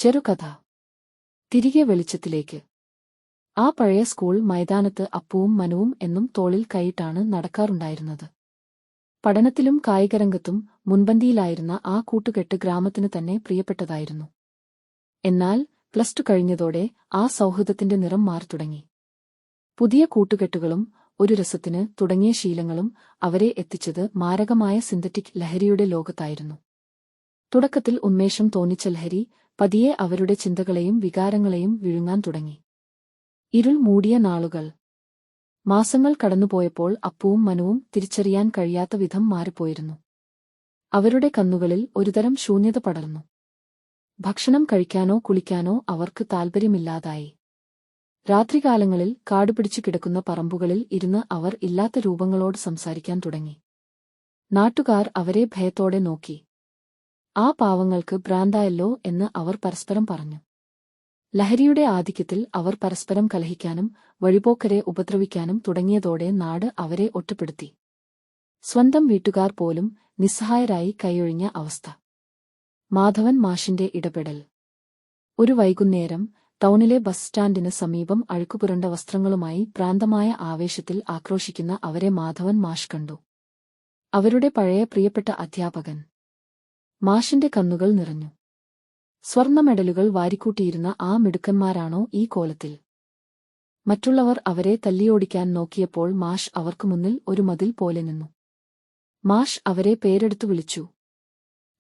ചെറുകഥ. തിരികെ വെളിച്ചത്തിലേക്ക്. ആ പഴയ സ്കൂൾ മൈതാനത്ത് അപ്പുവും മനുവും എന്നും തോളിൽ കൈയിട്ടാണ് നടക്കാറുണ്ടായിരുന്നത്. പഠനത്തിലും കായികരംഗത്തും മുൻപന്തിയിലായിരുന്ന ആ കൂട്ടുകെട്ട് ഗ്രാമത്തിന് തന്നെ പ്രിയപ്പെട്ടതായിരുന്നു. എന്നാൽ പ്ലസ് 2 കഴിഞ്ഞതോടെ ആ സൗഹൃദത്തിന്റെ നിറം മാറിത്തുടങ്ങി. പുതിയ കൂട്ടുകെട്ടുകളും ഒരു രസത്തിന് തുടങ്ങിയ ശീലങ്ങളും അവരെ എത്തിച്ചത് മാരകമായ സിന്തറ്റിക് ലഹരിയുടെ ലോകത്തായിരുന്നു. തുടക്കത്തിൽ ഉന്മേഷം തോന്നിച്ച ലഹരി പതിയെ അവരുടെ ചിന്തകളെയും വികാരങ്ങളെയും വിഴുങ്ങാൻ തുടങ്ങി. ഇരുൾ മൂടിയ നാളുകൾ. മാസങ്ങൾ കടന്നുപോയപ്പോൾ അപ്പുവും മനുവും തിരിച്ചറിയാൻ കഴിയാത്ത വിധം മാറിപ്പോയിരുന്നു. അവരുടെ കണ്ണുകളിൽ ഒരുതരം ശൂന്യത പടർന്നു. ഭക്ഷണം കഴിക്കാനോ കുളിക്കാനോ അവർക്ക് താൽപര്യമില്ലാതായി. രാത്രികാലങ്ങളിൽ കാടുപിടിച്ചു കിടക്കുന്ന പറമ്പുകളിൽ ഇരുന്ന് അവർ ഇല്ലാത്ത രൂപങ്ങളോട് സംസാരിക്കാൻ തുടങ്ങി. നാട്ടുകാർ അവരെ ഭയത്തോടെ നോക്കി. ആ പാവങ്ങൾക്ക് ഭ്രാന്തായല്ലോ എന്ന് അവർ പരസ്പരം പറഞ്ഞു. ലഹരിയുടെ ആധിക്യത്തിൽ അവർ പരസ്പരം കലഹിക്കാനും വഴിപോക്കരെ ഉപദ്രവിക്കാനും തുടങ്ങിയതോടെ നാട് അവരെ ഒറ്റപ്പെടുത്തി. സ്വന്തം വീട്ടുകാർ പോലും നിസ്സഹായരായി കൈയൊഴിഞ്ഞ അവസ്ഥ. മാധവൻ മാഷിന്റെ ഇടപെടൽ. ഒരു വൈകുന്നേരം ടൗണിലെ ബസ് സ്റ്റാൻഡിന് സമീപം അഴുക്കുപുരണ്ട വസ്ത്രങ്ങളുമായി ഭ്രാന്തമായ ആവേശത്തിൽ ആക്രോശിക്കുന്ന അവരെ മാധവൻ മാഷ് കണ്ടു. അവരുടെ പഴയ പ്രിയപ്പെട്ട അധ്യാപകൻ. മാഷിന്റെ കണ്ണുകൾ നിറഞ്ഞു. സ്വർണ്ണ മെഡലുകൾ വാരിക്കൂട്ടിയിരുന്ന ആ മിടുക്കന്മാരാണോ ഈ കോലത്തിൽ? മറ്റുള്ളവർ അവരെ തല്ലിയോടിക്കാൻ നോക്കിയപ്പോൾ മാഷ് അവർക്ക് മുന്നിൽ ഒരു മതിൽ പോലെ നിന്നു. മാഷ് അവരെ പേരെടുത്തു വിളിച്ചു.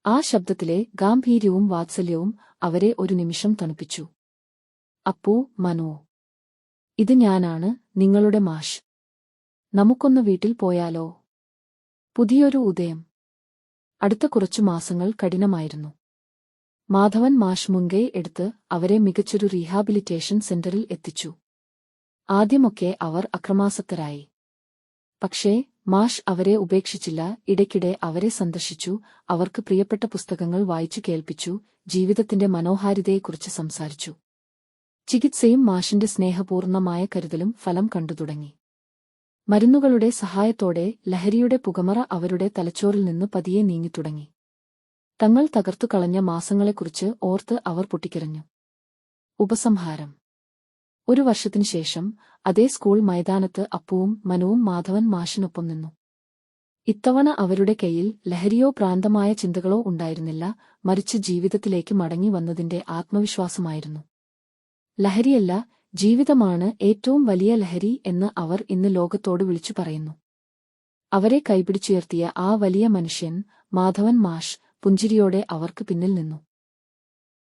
ആ ശബ്ദത്തിലെ ഗാംഭീര്യവും വാത്സല്യവും അവരെ ഒരു നിമിഷം തണുപ്പിച്ചു. അപ്പു, മനു, ഇത് ഞാനാണ്, നിങ്ങളുടെ മാഷ്. നമുക്കൊന്ന് വീട്ടിൽ പോയാലോ? പുതിയൊരു ഉദയം. അടുത്ത കുറച്ചു മാസങ്ങൾ കഠിനമായിരുന്നു. മാധവൻ മാഷ് മുൻകൈ എടുത്ത് അവരെ മികച്ചൊരു റീഹാബിലിറ്റേഷൻ സെന്ററിൽ എത്തിച്ചു. ആദ്യമൊക്കെ അവർ അക്രമാസക്തരായി. പക്ഷേ മാഷ് അവരെ ഉപേക്ഷിച്ചില്ല. ഇടയ്ക്കിടെ അവരെ സന്ദർശിച്ചു, അവർക്ക് പ്രിയപ്പെട്ട പുസ്തകങ്ങൾ വായിച്ചു കേൾപ്പിച്ചു, ജീവിതത്തിന്റെ മനോഹാരിതയെക്കുറിച്ച് സംസാരിച്ചു. ചികിത്സയും മാഷിന്റെ സ്നേഹപൂർണമായ കരുതലും ഫലം കണ്ടു തുടങ്ങി. മരുന്നുകളുടെ സഹായത്തോടെ ലഹരിയുടെ പുകമറ അവരുടെ തലച്ചോറിൽ നിന്ന് പതിയെ നീങ്ങിത്തുടങ്ങി. തങ്ങൾ തകർത്തു കളഞ്ഞ മാസങ്ങളെക്കുറിച്ച് ഓർത്ത് അവർ പൊട്ടിക്കരഞ്ഞു. ഉപസംഹാരം. ഒരു വർഷത്തിനുശേഷം അതേ സ്കൂൾ മൈതാനത്ത് അപ്പുവും മനുവും മാധവൻ മാഷിനൊപ്പം നിന്നു. ഇത്തവണ അവരുടെ കയ്യിൽ ലഹരിയോ ഭ്രാന്തമായ ചിന്തകളോ ഉണ്ടായിരുന്നില്ല, മറിച്ച് ജീവിതത്തിലേക്ക് മടങ്ങി വന്നതിന്റെ ആത്മവിശ്വാസമായിരുന്നു. ലഹരിയല്ല, ജീവിതമാണ് ഏറ്റവും വലിയ ലഹരി എന്ന് അവർ ഇന്ന് ലോകത്തോട് വിളിച്ചു പറയുന്നു. അവരെ കൈപിടിച്ചുയർത്തിയ ആ വലിയ മനുഷ്യൻ മാധവൻ മാഷ് പുഞ്ചിരിയോടെ അവർക്ക് പിന്നിൽ നിന്നു.